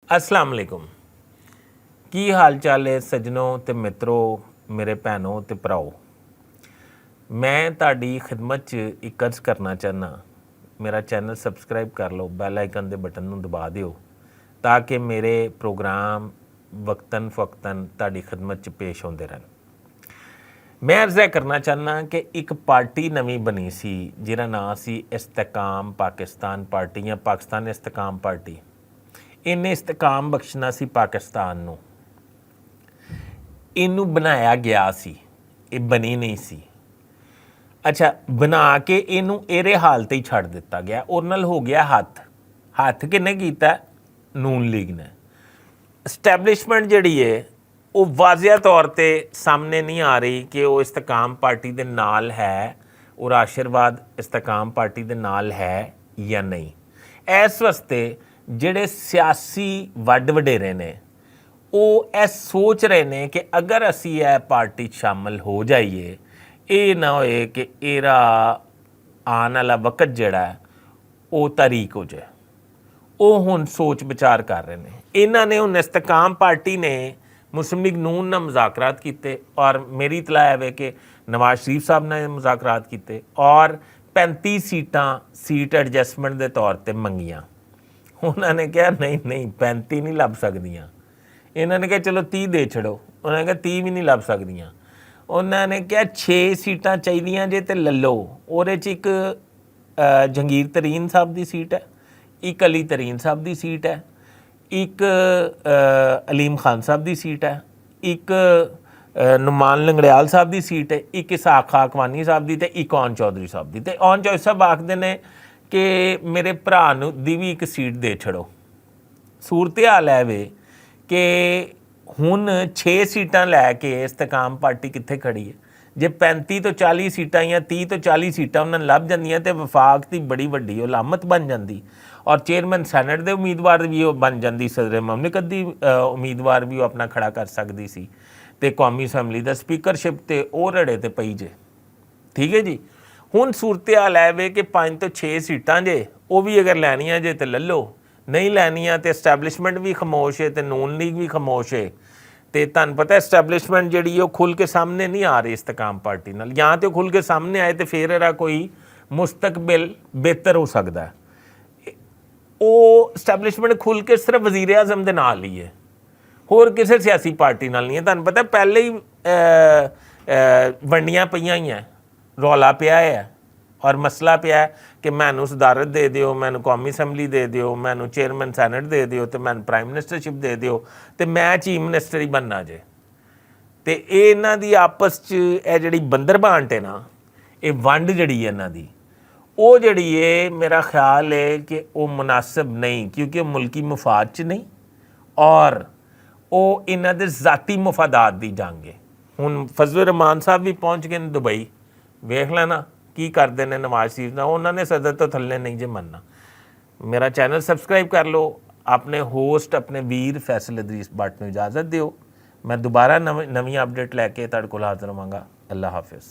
अस्सलाम वालेकुम। की हाल चाल है सज्जनों ते मित्रों, मेरे भैनों ते भराओ। मैं ताड़ी खिदमत च एक अर्ज करना चाहना, मेरा चैनल सबसक्राइब कर लो, बैल आइकन दे बटन नूं दबा दिओ ताकि मेरे प्रोग्राम वक्तन फवक्तन ताड़ी खिदमत च पेश होंदे रहन। मैं अर्ज़ करना चाहना कि एक पार्टी नवीं बनी सी जिहदा नां सी इस्तेकाम पाकिस्तान पार्टी या पाकिस्तान इस्तेकाम पार्टी। इन्हें इस्तेकाम बख्शना सी पाकिस्तान नूं। इनू बनाया गया सी, ये बनी नहीं सी। अच्छा, बना के इनू एरे हालत ही छड़ दिता गया। और नाल हो गया हथ किन्ने कीता? नून लीग ने। एस्टैबलिशमेंट जिहड़ी है वो वाजिया तौर पे सामने नहीं आ रही कि वो इस्तेकाम पार्टी दे नाल है और आशीर्वाद इस्तेकाम पार्टी दे नाल है या नहीं। इस वास्ते जिहड़े सियासी वड्ड वडेरे ने वो ਇਹ सोच रहे ने कि अगर असी यह पार्टी शामिल हो जाइए, ये ना होए कि एरा आने वाला वक्त जिहड़ा है वो तारीक हो जाए। वो हुण सोच विचार कर रहे हैं। इन्हां ने हुण इस्तेकाम पार्टी ने मुस्लिम लीग नून नाल मुज़ाकरात कीते और मेरी इतला है कि नवाज शरीफ साहब ने मुज़ाकरात कीते और 35 सीट एडजस्टमेंट के तौर पर मंगियां। उन्होंने कहा नहीं 35 नहीं लभ सकदियां। इन्होंने कहा चलो 30 दे छड़ो, उन्होंने कहा 30 भी नहीं लभ सकदियां। उन्होंने कहा 6 सीटां चाहिदियां जे ते ललो। और एक जहांगीर तरीन साहब की सीट है, एक अली तरीन साहब की सीट है, एक अलीम खान साहब की सीट है, एक नुमान लंगड़ियाल साहब की सीट है, एक इसहाक खाकवानी साहब की, एक ओन चौधरी साहब की। तो ओन चौधरी साहब आखते ने कि मेरे भरा दी भी एक सीट दे छड़ो। सूरत हाल है वे कि हुण 6 सीटां लैके इस्तेकाम पार्टी कित्थे खड़ी है। जे 35 तो 40 सीटां या 30 तो 40 सीटां उन्हां लभ जांदियां तो वफाक की बड़ी वड्डी उलामत बन जाती और चेयरमैन सैनट के उम्मीदवार भी बन जाती, सदर ममलिकत की उम्मीदवार भी अपना खड़ा कर सकती सी ते कौमी असैंबली का स्पीकरशिप तो वो रड़े ते पई जे। ठीक है जी। हुण सूरत हाल है वे कि 5 तो 6 सीटां जे वो भी अगर लैनियां जे तो ले लो, नहीं लैनियां तो एस्टैबलिशमेंट भी खामोश है तो नून लीग भी खामोश है। तो तुहानूं पता एस्टैबलिशमेंट जिहड़ी खुल के सामने नहीं आ रही इस्तेकाम पार्टी नाल। या तो खुल के सामने आए तो फिर इहदा कोई मुस्तकबिल बेहतर हो सकता है। वो एस्टैबलिशमेंट खुल के सिर्फ वजीर आजम के नाल ही है, होर किसी सियासी पार्टी नाल नहीं है। तुहानूं पता पहले ही वंडियां पईयां ही हैं, रौला पिया है और मसला पिया है कि मैनू सदारत दे दिओ, मैनू कौमी असैंबली दे दिओ, मैनू चेयरमैन सैनट दे दिओ, तो मैनू प्राइम मिनिस्टरशिप दे दिओ, तो मैं चीफ मिनिस्टर ही बनना जे। तो ये इन्हां दी आपस च ये जिहड़ी बंदरबांट है ना, ये वंड जिहड़ी है इन्हां दी, वो जिहड़ी है मेरा ख्याल है कि वो मुनासिब नहीं, क्योंकि मुल्की मफाद च नहीं और वो इन्हां दे ज़ाती मफादात दी जंग है। हुण फजल रहमान साहब भी पहुँच गए दुबई, वेख लेना की करते हैं नवाज शरीफ ना, उन्होंने सदर तो थल्ले नहीं जे मनना। मेरा चैनल सबसक्राइब कर लो। अपने होस्ट अपने वीर फैसल इदरीस भट्ट को इजाज़त दिओ। मैं दोबारा नवी अपडेट लैके तुहाडे कोल हाज़र होवांगा। अल्लाह हाफिज़।